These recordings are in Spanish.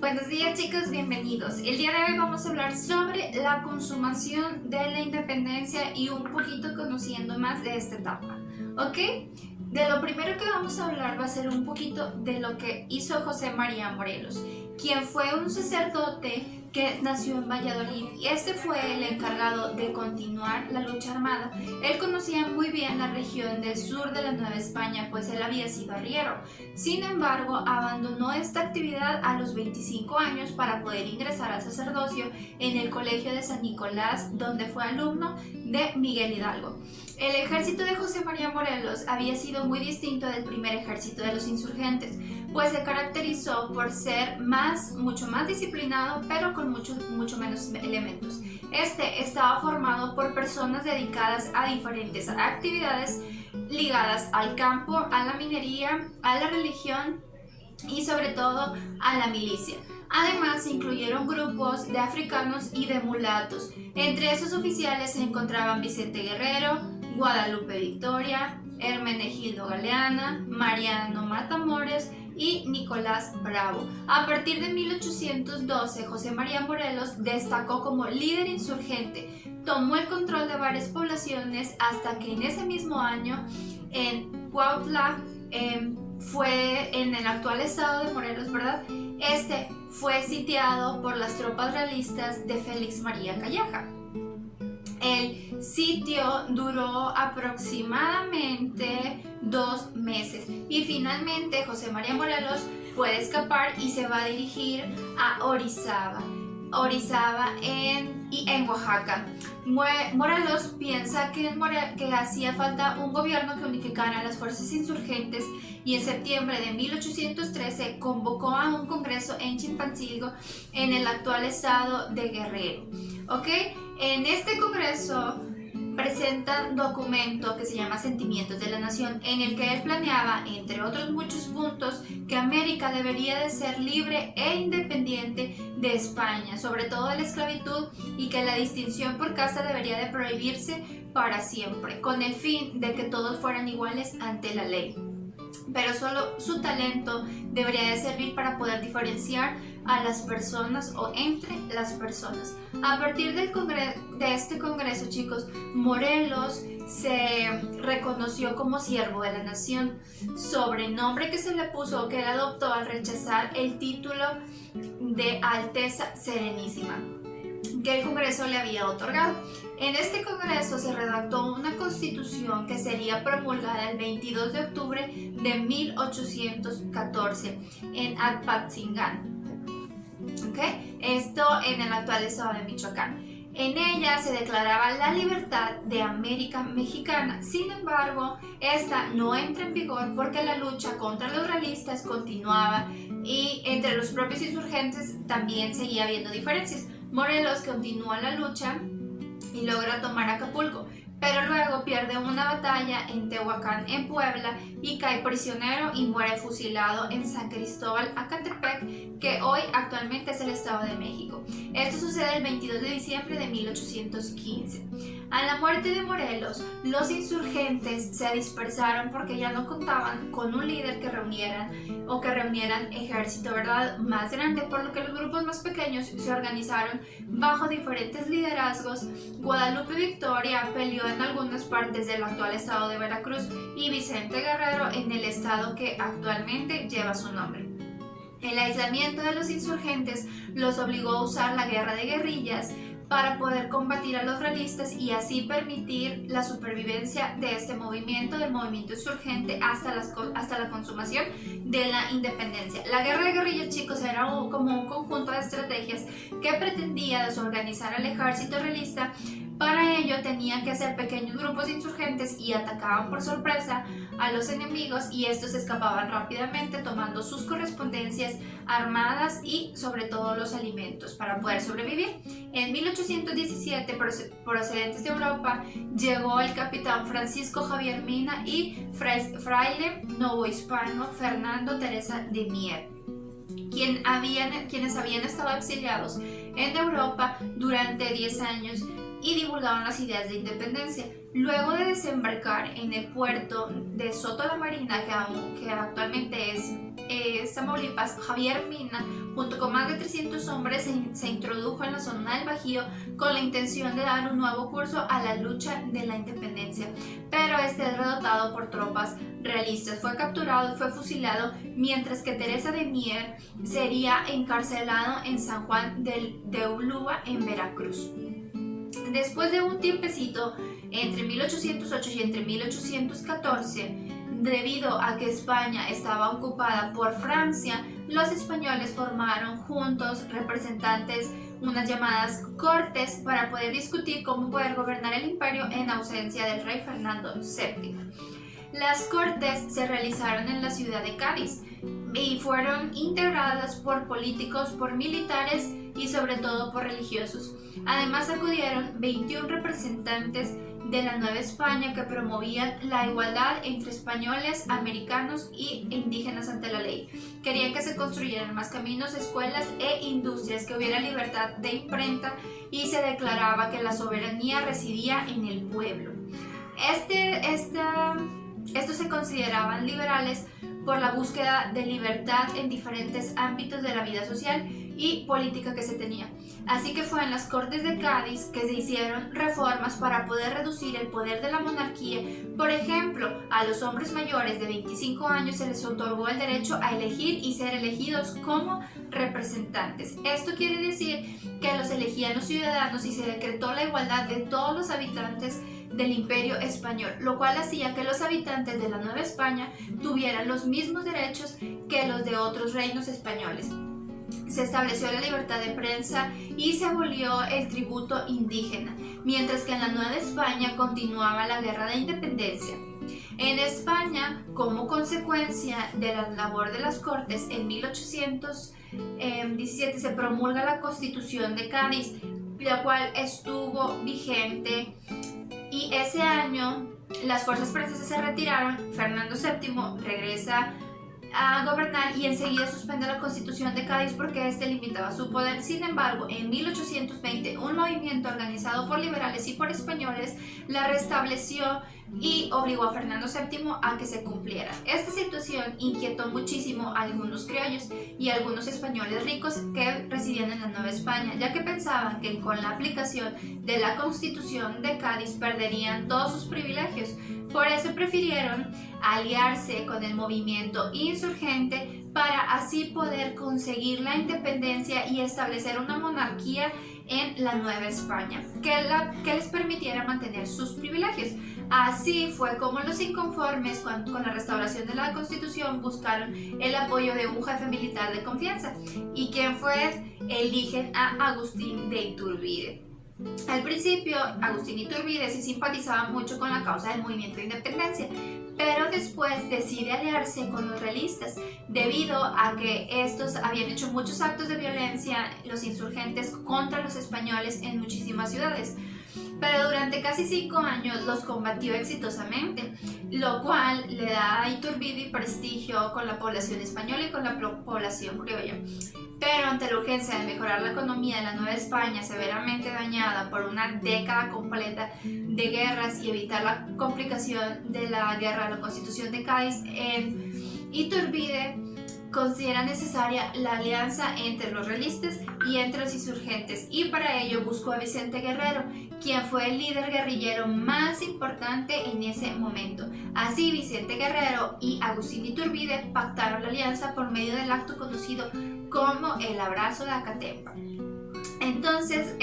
Buenos días chicos, bienvenidos. El día de hoy vamos a hablar sobre la consumación de la independencia y un poquito conociendo más de esta etapa, ¿ok? De lo primero que vamos a hablar va a ser un poquito de lo que hizo José María Morelos, quien fue un sacerdote que nació en Valladolid y este fue el encargado de continuar la lucha armada. Él conocía muy bien la región del sur de la Nueva España, pues él había sido arriero. Sin embargo, abandonó esta actividad a los 25 años para poder ingresar al sacerdocio en el Colegio de San Nicolás, donde fue alumno de Miguel Hidalgo. El ejército de José María Morelos había sido muy distinto del primer ejército de los insurgentes, pues se caracterizó por ser mucho más disciplinado, pero con mucho menos elementos. Este estaba formado por personas dedicadas a diferentes actividades ligadas al campo, a la minería, a la religión y sobre todo a la milicia. Además, se incluyeron grupos de africanos y de mulatos. Entre esos oficiales se encontraban Vicente Guerrero, Guadalupe Victoria, Hermenegildo Galeana, Mariano Matamoros y Nicolás Bravo. A partir de 1812, José María Morelos destacó como líder insurgente. Tomó el control de varias poblaciones hasta que en ese mismo año, en Cuautla, fue en el actual estado de Morelos, ¿verdad? Este fue sitiado por las tropas realistas de Félix María Calleja. El sitio duró aproximadamente 2 meses y finalmente José María Morelos puede escapar y se va a dirigir a Orizaba en Oaxaca. Morelos piensa que hacía falta un gobierno que unificara a las fuerzas insurgentes y en septiembre de 1813 convocó a un congreso en Chilpancingo, en el actual estado de Guerrero. ¿Ok? En este congreso presenta un documento que se llama Sentimientos de la Nación, en el que él planeaba, entre otros muchos puntos, que América debería de ser libre e independiente de España, sobre todo de la esclavitud, y que la distinción por casta debería de prohibirse para siempre, con el fin de que todos fueran iguales ante la ley. Pero solo su talento debería de servir para poder diferenciar a las personas o entre las personas. A partir de este congreso, chicos, Morelos se reconoció como siervo de la nación, sobrenombre que se le puso, que él adoptó al rechazar el título de Alteza Serenísima que el Congreso le había otorgado. En este Congreso se redactó una constitución que sería promulgada el 22 de octubre de 1814 en Apatzingán. ¿Okay? Esto en el actual estado de Michoacán. En ella se declaraba la libertad de América Mexicana. Sin embargo, esta no entra en vigor porque la lucha contra los realistas continuaba y entre los propios insurgentes también seguía habiendo diferencias. Morelos continúa la lucha y logra tomar Acapulco, pero luego pierde una batalla en Tehuacán, en Puebla, y cae prisionero y muere fusilado en San Cristóbal, Acatepec, que hoy actualmente es el Estado de México. Esto sucede el 22 de diciembre de 1815. A la muerte de Morelos, los insurgentes se dispersaron porque ya no contaban con un líder que reunieran ejército, ¿verdad?, más grande, por lo que los grupos más pequeños se organizaron bajo diferentes liderazgos. Guadalupe Victoria peleó en algunas partes del actual estado de Veracruz y Vicente Guerrero en el estado que actualmente lleva su nombre. El aislamiento de los insurgentes los obligó a usar la guerra de guerrillas para poder combatir a los realistas y así permitir la supervivencia de este movimiento, del movimiento insurgente, hasta la consumación de la independencia. La guerra de guerrillas, chicos, era como un conjunto de estrategias que pretendía desorganizar al ejército realista. Para ello tenían que hacer pequeños grupos de insurgentes y atacaban por sorpresa a los enemigos, y estos escapaban rápidamente tomando sus correspondencias armadas y sobre todo los alimentos para poder sobrevivir. En 1817, procedentes de Europa, llegó el capitán Francisco Javier Mina y fraile novohispano Fernando Teresa de Mier, quienes habían estado exiliados en Europa durante 10 años y divulgaban las ideas de independencia. Luego de desembarcar en el puerto de Soto la Marina, que actualmente es Tamaulipas, Javier Mina, junto con más de 300 hombres, se introdujo en la zona del Bajío con la intención de dar un nuevo curso a la lucha de la independencia, pero este es derrotado por tropas realistas. Fue capturado y fue fusilado, mientras que Teresa de Mier sería encarcelado en San Juan de Ulúa, en Veracruz. Después de un tiempecito, entre 1808 y entre 1814, debido a que España estaba ocupada por Francia, los españoles formaron juntos representantes, unas llamadas Cortes, para poder discutir cómo poder gobernar el imperio en ausencia del rey Fernando VII. Las Cortes se realizaron en la ciudad de Cádiz y fueron integradas por políticos, por militares y sobre todo por religiosos. Además acudieron 21 representantes de la Nueva España que promovían la igualdad entre españoles, americanos e indígenas ante la ley. Querían que se construyeran más caminos, escuelas e industrias, que hubiera libertad de imprenta y se declaraba que la soberanía residía en el pueblo. Estos se consideraban liberales por la búsqueda de libertad en diferentes ámbitos de la vida social y política que se tenía. Así que fue en las Cortes de Cádiz que se hicieron reformas para poder reducir el poder de la monarquía. Por ejemplo, a los hombres mayores de 25 años se les otorgó el derecho a elegir y ser elegidos como representantes. Esto quiere decir que los elegían los ciudadanos y se decretó la igualdad de todos los habitantes del Imperio Español, lo cual hacía que los habitantes de la Nueva España tuvieran los mismos derechos que los de otros reinos españoles. Se estableció la libertad de prensa y se abolió el tributo indígena, mientras que en la Nueva España continuaba la guerra de independencia. En España, como consecuencia de la labor de las Cortes, en 1817 se promulga la Constitución de Cádiz, la cual estuvo vigente, y ese año las fuerzas francesas se retiraron. Fernando VII regresa a gobernar y enseguida suspende la Constitución de Cádiz porque este limitaba su poder. Sin embargo, en 1820 un movimiento organizado por liberales y por españoles la restableció y obligó a Fernando VII a que se cumpliera. Esta situación inquietó muchísimo a algunos criollos y a algunos españoles ricos que residían en la Nueva España, ya que pensaban que con la aplicación de la Constitución de Cádiz perderían todos sus privilegios. Por eso prefirieron aliarse con el movimiento insurgente para así poder conseguir la independencia y establecer una monarquía en la Nueva España que les permitiera mantener sus privilegios. Así fue como los inconformes con la restauración de la Constitución buscaron el apoyo de un jefe militar de confianza. ¿Y quién fue? Eligen a Agustín de Iturbide. Al principio, Agustín Iturbide sí simpatizaba mucho con la causa del movimiento de independencia, pero después decide aliarse con los realistas, debido a que estos habían hecho muchos actos de violencia, los insurgentes, contra los españoles en muchísimas ciudades. Pero durante casi 5 años los combatió exitosamente, lo cual le da a Iturbide prestigio con la población española y con la población criolla. Pero ante la urgencia de mejorar la economía de la Nueva España, severamente dañada por una década completa de guerras, y evitar la complicación de la guerra de la Constitución de Cádiz, Iturbide considera necesaria la alianza entre los realistas y entre los insurgentes, y para ello buscó a Vicente Guerrero, quien fue el líder guerrillero más importante en ese momento. Así, Vicente Guerrero y Agustín Iturbide pactaron la alianza por medio del acto conocido como el Abrazo de Acatempa. Entonces,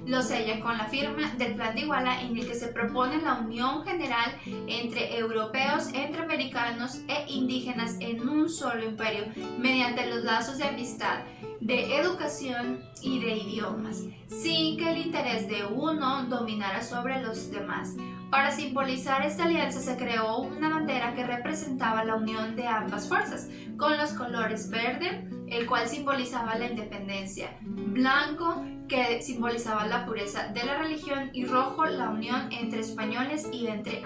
lo sella con la firma del Plan de Iguala, en el que se propone la unión general entre europeos, entre americanos e indígenas en un solo imperio, mediante los lazos de amistad, de educación y de idiomas, sin que el interés de uno dominara sobre los demás. Para simbolizar esta alianza se creó una bandera que representaba la unión de ambas fuerzas, con los colores verde, el cual simbolizaba la independencia, blanco, que simbolizaba la pureza de la religión, y rojo, la unión entre españoles y entre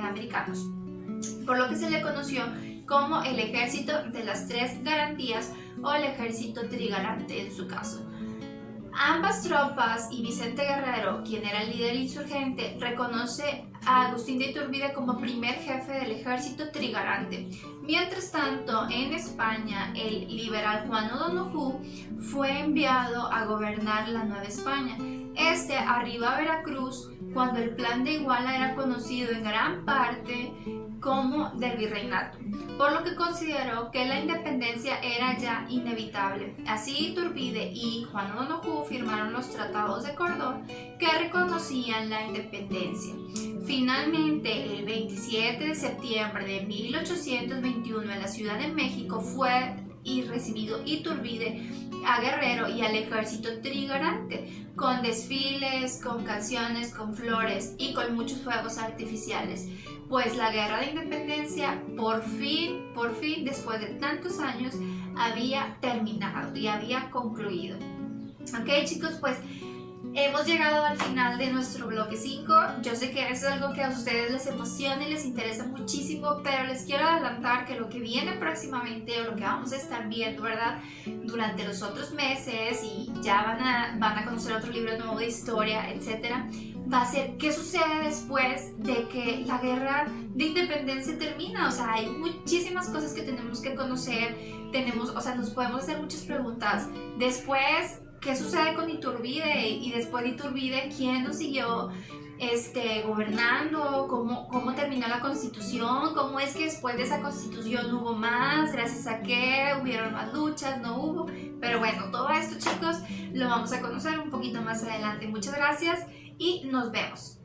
americanos, por lo que se le conoció como el Ejército de las Tres Garantías o el Ejército Trigarante en su caso. Ambas tropas y Vicente Guerrero, quien era el líder insurgente, reconoce a Agustín de Iturbide como primer jefe del ejército trigarante. Mientras tanto, en España, el liberal Juan O'Donoghue fue enviado a gobernar la Nueva España. Este arriba a Veracruz cuando el Plan de Iguala era conocido en gran parte como del virreinato, por lo que consideró que la independencia era ya inevitable. Así Iturbide y Juan O'Donoghue firmaron los tratados de Córdoba que reconocían la independencia. Finalmente, el 27 de septiembre de 1821 en la Ciudad de México fue recibido Iturbide a Guerrero y al ejército trigarante, con desfiles, con canciones, con flores y con muchos fuegos artificiales. Pues la guerra de independencia por fin, después de tantos años, había terminado y había concluido. Ok, chicos, pues hemos llegado al final de nuestro bloque 5. Yo sé que es algo que a ustedes les emociona y les interesa muchísimo, pero les quiero adelantar que lo que viene próximamente, o lo que vamos a estar viendo, ¿verdad?, durante los otros meses, y ya van a conocer otro libro nuevo de historia, etcétera, va a ser qué sucede después de que la guerra de independencia termina. O sea, hay muchísimas cosas que tenemos que conocer, nos podemos hacer muchas preguntas. Después, ¿qué sucede con Iturbide? Y después de Iturbide, ¿quién nos siguió gobernando? ¿Cómo terminó la Constitución? ¿Cómo es que después de esa Constitución hubo más? ¿Gracias a qué? ¿Hubieron más luchas? ¿No hubo? Pero bueno, todo esto, chicos, lo vamos a conocer un poquito más adelante. Muchas gracias y nos vemos.